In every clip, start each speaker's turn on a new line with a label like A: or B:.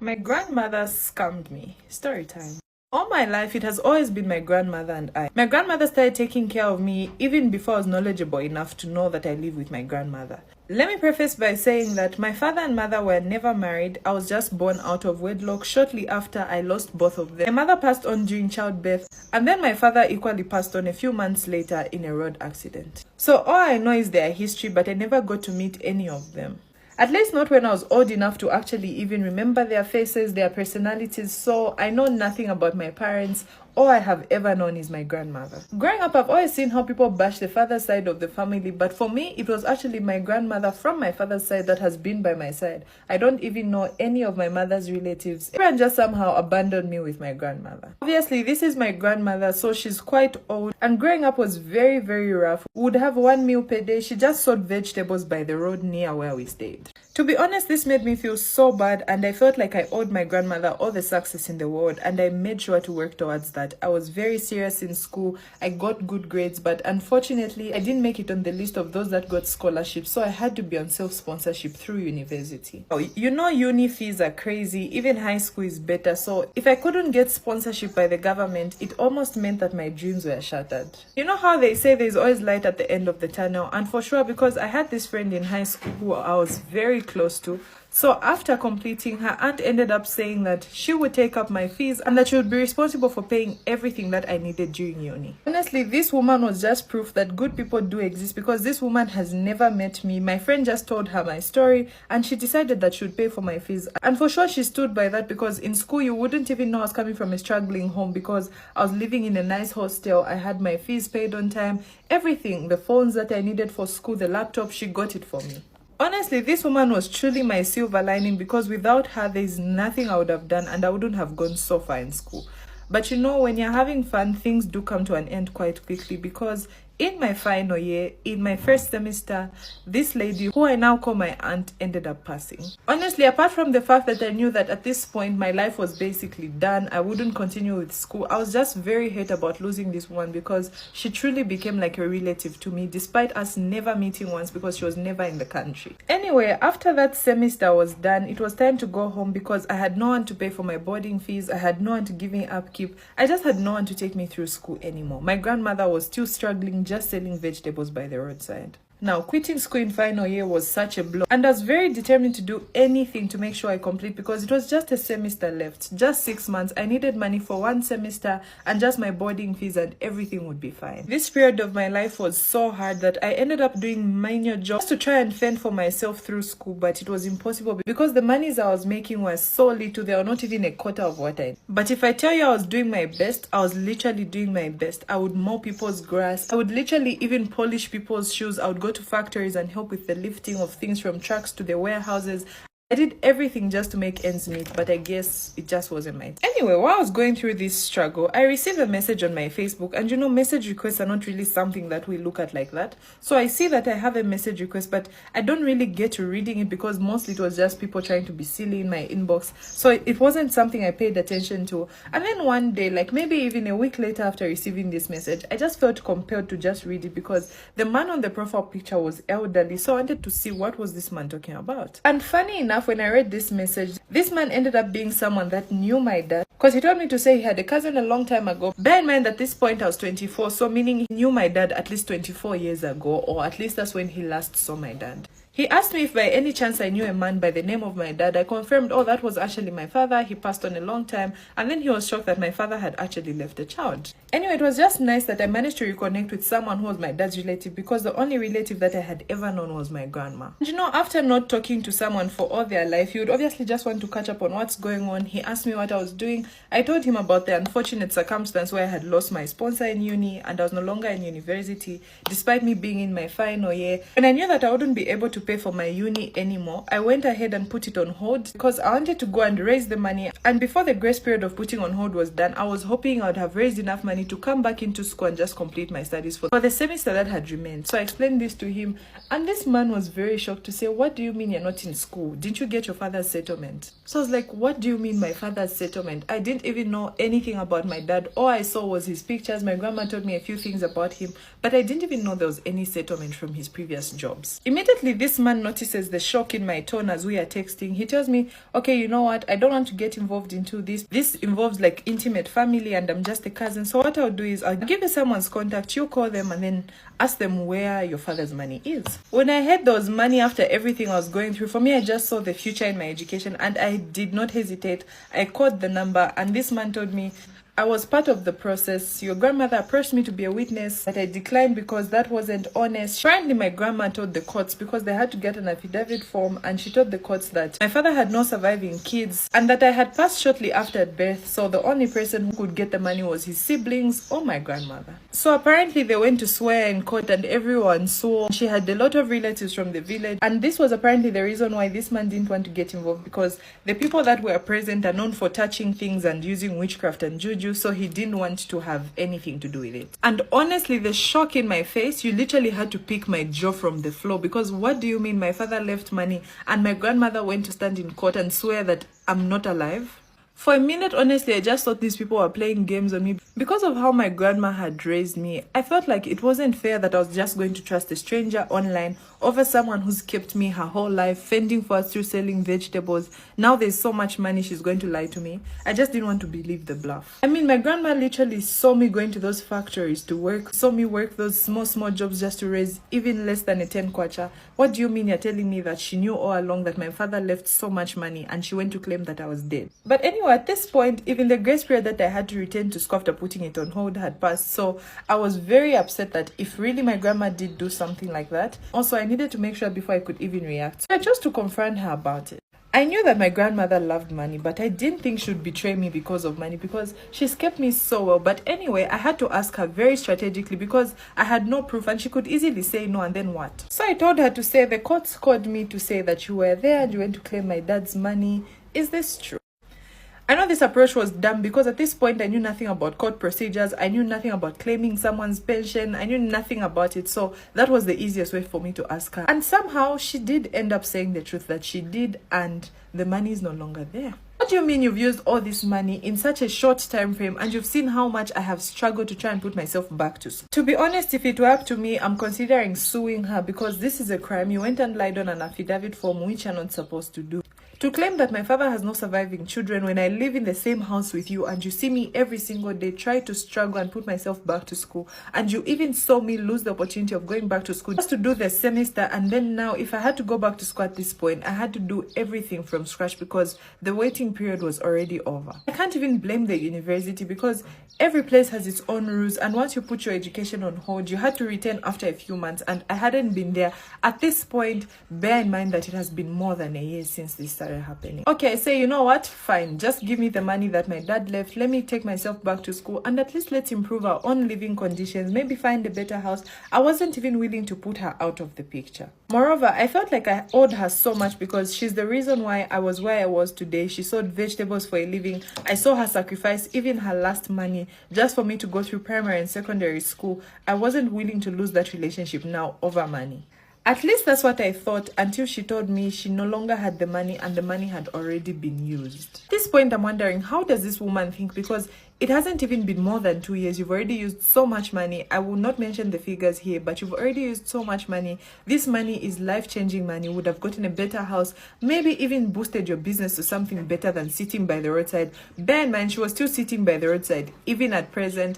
A: My grandmother scammed me. Story time. All my life, it has always been my grandmother and I. My grandmother started taking care of me even before I was knowledgeable enough to know that I live with my grandmother. Let me preface by saying that my father and mother were never married. I was just born out of wedlock shortly after I lost both of them. My mother passed on during childbirth, and then my father equally passed on a few months later in a road accident. So all I know is their history, but I never got to meet any of them. At least not when I was old enough to actually even remember their faces, their personalities, so I know nothing about my parents. All I have ever known is my grandmother. Growing up, I've always seen how people bash the father side of the family, but for me, it was actually my grandmother from my father's side that has been by my side. I don't even know any of my mother's relatives. Everyone just somehow abandoned me with my grandmother. Obviously, this is my grandmother, so she's quite old, and growing up was very, very rough. We would have one meal per day. She just sold vegetables by the road near where we stayed. To be honest, this made me feel so bad, and I felt like I owed my grandmother all the success in the world, and I made sure to work towards that. I was very serious in school. I got good grades, but unfortunately, I didn't make it on the list of those that got scholarships, so I had to be on self-sponsorship through university. Oh, you know, uni fees are crazy. Even high school is better, so if I couldn't get sponsorship by the government, it almost meant that my dreams were shattered. You know how they say there's always light at the end of the tunnel, and for sure, because I had this friend in high school who I was very close to. So after completing, her aunt ended up saying that she would take up my fees and that she would be responsible for paying everything that I needed during uni. Honestly, this woman was just proof that good people do exist, because this woman has never met me. My friend just told her my story and she decided that she would pay for my fees. And for sure she stood by that, because in school you wouldn't even know I was coming from a struggling home, because I was living in a nice hostel. I had my fees paid on time, everything, the phones that I needed for school, the laptop, she got it for me. Honestly, this woman was truly my silver lining, because without her, there's nothing I would have done and I wouldn't have gone so far in school. But you know, when you're having fun, things do come to an end quite quickly, because in my final year, in my first semester, this lady, who I now call my aunt, ended up passing. Honestly, apart from the fact that I knew that at this point my life was basically done, I wouldn't continue with school, I was just very hurt about losing this woman, because she truly became like a relative to me, despite us never meeting once, because she was never in the country. Anyway, after that semester was done, it was time to go home, because I had no one to pay for my boarding fees, I had no one to give me upkeep, I just had no one to take me through school anymore. My grandmother was still struggling, just selling vegetables by the roadside. Now, quitting school in final year was such a blow, and I was very determined to do anything to make sure I complete, because it was just a semester left, just 6 months. I needed money for one semester and just my boarding fees, and everything would be fine. This period of my life was so hard that I ended up doing minor jobs to try and fend for myself through school, but it was impossible, because the monies I was making were so little, they were not even a quarter of what I needed. But if I tell you I was doing my best, I was literally doing my best. I would mow people's grass, I would literally even polish people's shoes, I would go to factories and help with the lifting of things from trucks to the warehouses. I did everything just to make ends meet, but I guess it just wasn't my time. Anyway, while I was going through this struggle, I received a message on my Facebook, and you know, message requests are not really something that we look at like that. So I see that I have a message request, but I don't really get to reading it, because mostly it was just people trying to be silly in my inbox. So it wasn't something I paid attention to. And then one day, like maybe even a week later after receiving this message, I just felt compelled to just read it, because the man on the profile picture was elderly. So I wanted to see what was this man talking about. And funny enough, when I read this message, this man ended up being someone that knew my dad, because he told me to say he had a cousin a long time ago. Bear in mind at this point I was 24, so meaning he knew my dad at least 24 years ago, or at least that's when he last saw my dad. He asked me if by any chance I knew a man by the name of my dad. I confirmed, oh, that was actually my father. He passed on a long time. And then he was shocked that my father had actually left a child. Anyway, it was just nice that I managed to reconnect with someone who was my dad's relative, because the only relative that I had ever known was my grandma. And you know, after not talking to someone for all their life, you would obviously just want to catch up on what's going on. He asked me what I was doing. I told him about the unfortunate circumstance where I had lost my sponsor in uni and I was no longer in university, despite me being in my final year. And I knew that I wouldn't be able to pay for my uni anymore. I went ahead and put it on hold, because I wanted to go and raise the money. And before the grace period of putting on hold was done, I was hoping I would have raised enough money to come back into school and just complete my studies for the semester that had remained. So I explained this to him, and this man was very shocked to say, what do you mean you're not in school? Didn't you get your father's settlement? So I was like, what do you mean my father's settlement? I didn't even know anything about my dad. All I saw was his pictures. My grandma told me a few things about him, but I didn't even know there was any settlement from his previous jobs. Immediately, this this man notices the shock in my tone as we are texting. He tells me, okay, you know what? I don't want to get involved into this. This involves like intimate family and I'm just a cousin. So what I'll do is I'll give you someone's contact. You call them and then ask them where your father's money is. When I heard there was money after everything I was going through, for me, I just saw the future in my education and I did not hesitate. I called the number and this man told me, I was part of the process. Your grandmother approached me to be a witness, but I declined because that wasn't honest. Apparently, my grandma told the courts because they had to get an affidavit form, and she told the courts that my father had no surviving kids and that I had passed shortly after birth, so the only person who could get the money was his siblings or my grandmother. So apparently, they went to swear in court and everyone swore. She had a lot of relatives from the village, and this was apparently the reason why this man didn't want to get involved, because the people that were present are known for touching things and using witchcraft and juju. So he didn't want to have anything to do with it. And honestly, the shock in my face, you literally had to pick my jaw from the floor, because what do you mean my father left money and my grandmother went to stand in court and swear that I'm not alive? For a minute, honestly, I just thought these people were playing games on me. Because of how my grandma had raised me, I felt like it wasn't fair that I was just going to trust a stranger online over someone who's kept me her whole life, fending for us through selling vegetables. Now there's so much money, she's going to lie to me. I just didn't want to believe the bluff. I mean, my grandma literally saw me going to those factories to work, saw me work those small jobs just to raise even less than a 10 kwacha. What do you mean you're telling me that she knew all along that my father left so much money and she went to claim that I was dead? But anyway, at this point, even the grace period that I had to return to school after putting it on hold had passed. So I was very upset that if really my grandma did do something like that, also I needed to make sure before I could even react. So I chose to confront her about it. I knew that my grandmother loved money, but I didn't think she would betray me because of money, because she's kept me so well. But anyway, I had to ask her very strategically because I had no proof and she could easily say no, and then what? So I told her to say the courts called me to say that you were there and you went to claim my dad's money. Is this true? I know this approach was dumb because at this point I knew nothing about court procedures. I knew nothing about claiming someone's pension. I knew nothing about it. So that was the easiest way for me to ask her. And somehow she did end up saying the truth, that she did, and the money is no longer there. What do you mean you've used all this money in such a short time frame and you've seen how much I have struggled to try and put myself back to school? To be honest, if it were up to me, I'm considering suing her because this is a crime. You went and lied on an affidavit form, which you're not supposed to do. To claim that my father has no surviving children when I live in the same house with you and you see me every single day try to struggle and put myself back to school, and you even saw me lose the opportunity of going back to school just to do the semester, and then now if I had to go back to school at this point, I had to do everything from scratch because the waiting period was already over. I can't even blame the university because every place has its own rules, and once you put your education on hold, you had to return after a few months, and I hadn't been there. At this point, bear in mind that it has been more than a year since this started happening. Okay, I say, you know what? Fine. Just give me the money that my dad left. Let me take myself back to school and at least let's improve our own living conditions. Maybe find a better house. I wasn't even willing to put her out of the picture. Moreover, I felt like I owed her so much because she's the reason why I was where I was today. She sold vegetables for a living. I saw her sacrifice even her last money just for me to go through primary and secondary school. I wasn't willing to lose that relationship now over money. At least that's what I thought until she told me she no longer had the money and the money had already been used. At this point, I'm wondering, how does this woman think? Because it hasn't even been more than 2 years. You've already used so much money. I will not mention the figures here, but you've already used so much money. This money is life-changing money. You would have gotten a better house, maybe even boosted your business to something better than sitting by the roadside. Bear in mind, she was still sitting by the roadside, even at present,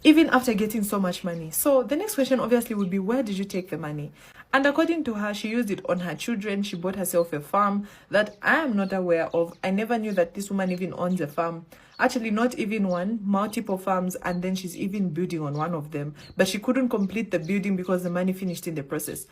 A: even after getting so much money. So the next question obviously would be, where did you take the money? And according to her, she used it on her children. She bought herself a farm that I am not aware of. I never knew that this woman even owns a farm. Actually, not even one, multiple farms, and then she's even building on one of them. But she couldn't complete the building because the money finished in the process.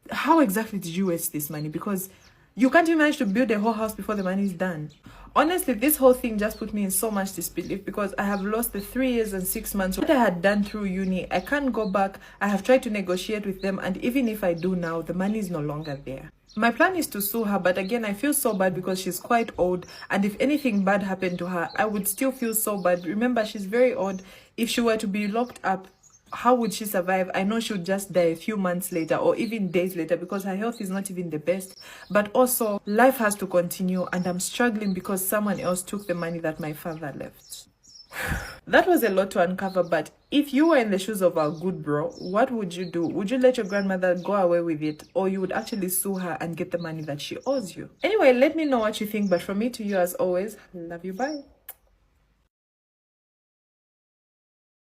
A: How exactly did you waste this money? Because you can't even manage to build a whole house before the money is done. Honestly, this whole thing just put me in so much disbelief because I have lost the 3 years and 6 months what I had done through uni. I can't go back. I have tried to negotiate with them, and even if I do now, the money is no longer there. My plan is to sue her, but again, I feel so bad because she's quite old, and if anything bad happened to her, I would still feel so bad. Remember, she's very old. If she were to be locked up, how would she survive? I know she would just die a few months later or even days later because her health is not even the best. But also, life has to continue, and I'm struggling because someone else took the money that my father left. That was a lot to uncover, but if you were in the shoes of our good bro, what would you do? Would you let your grandmother go away with it, or you would actually sue her and get the money that she owes you? Anyway, let me know what you think, but from me to you as always, love you, bye.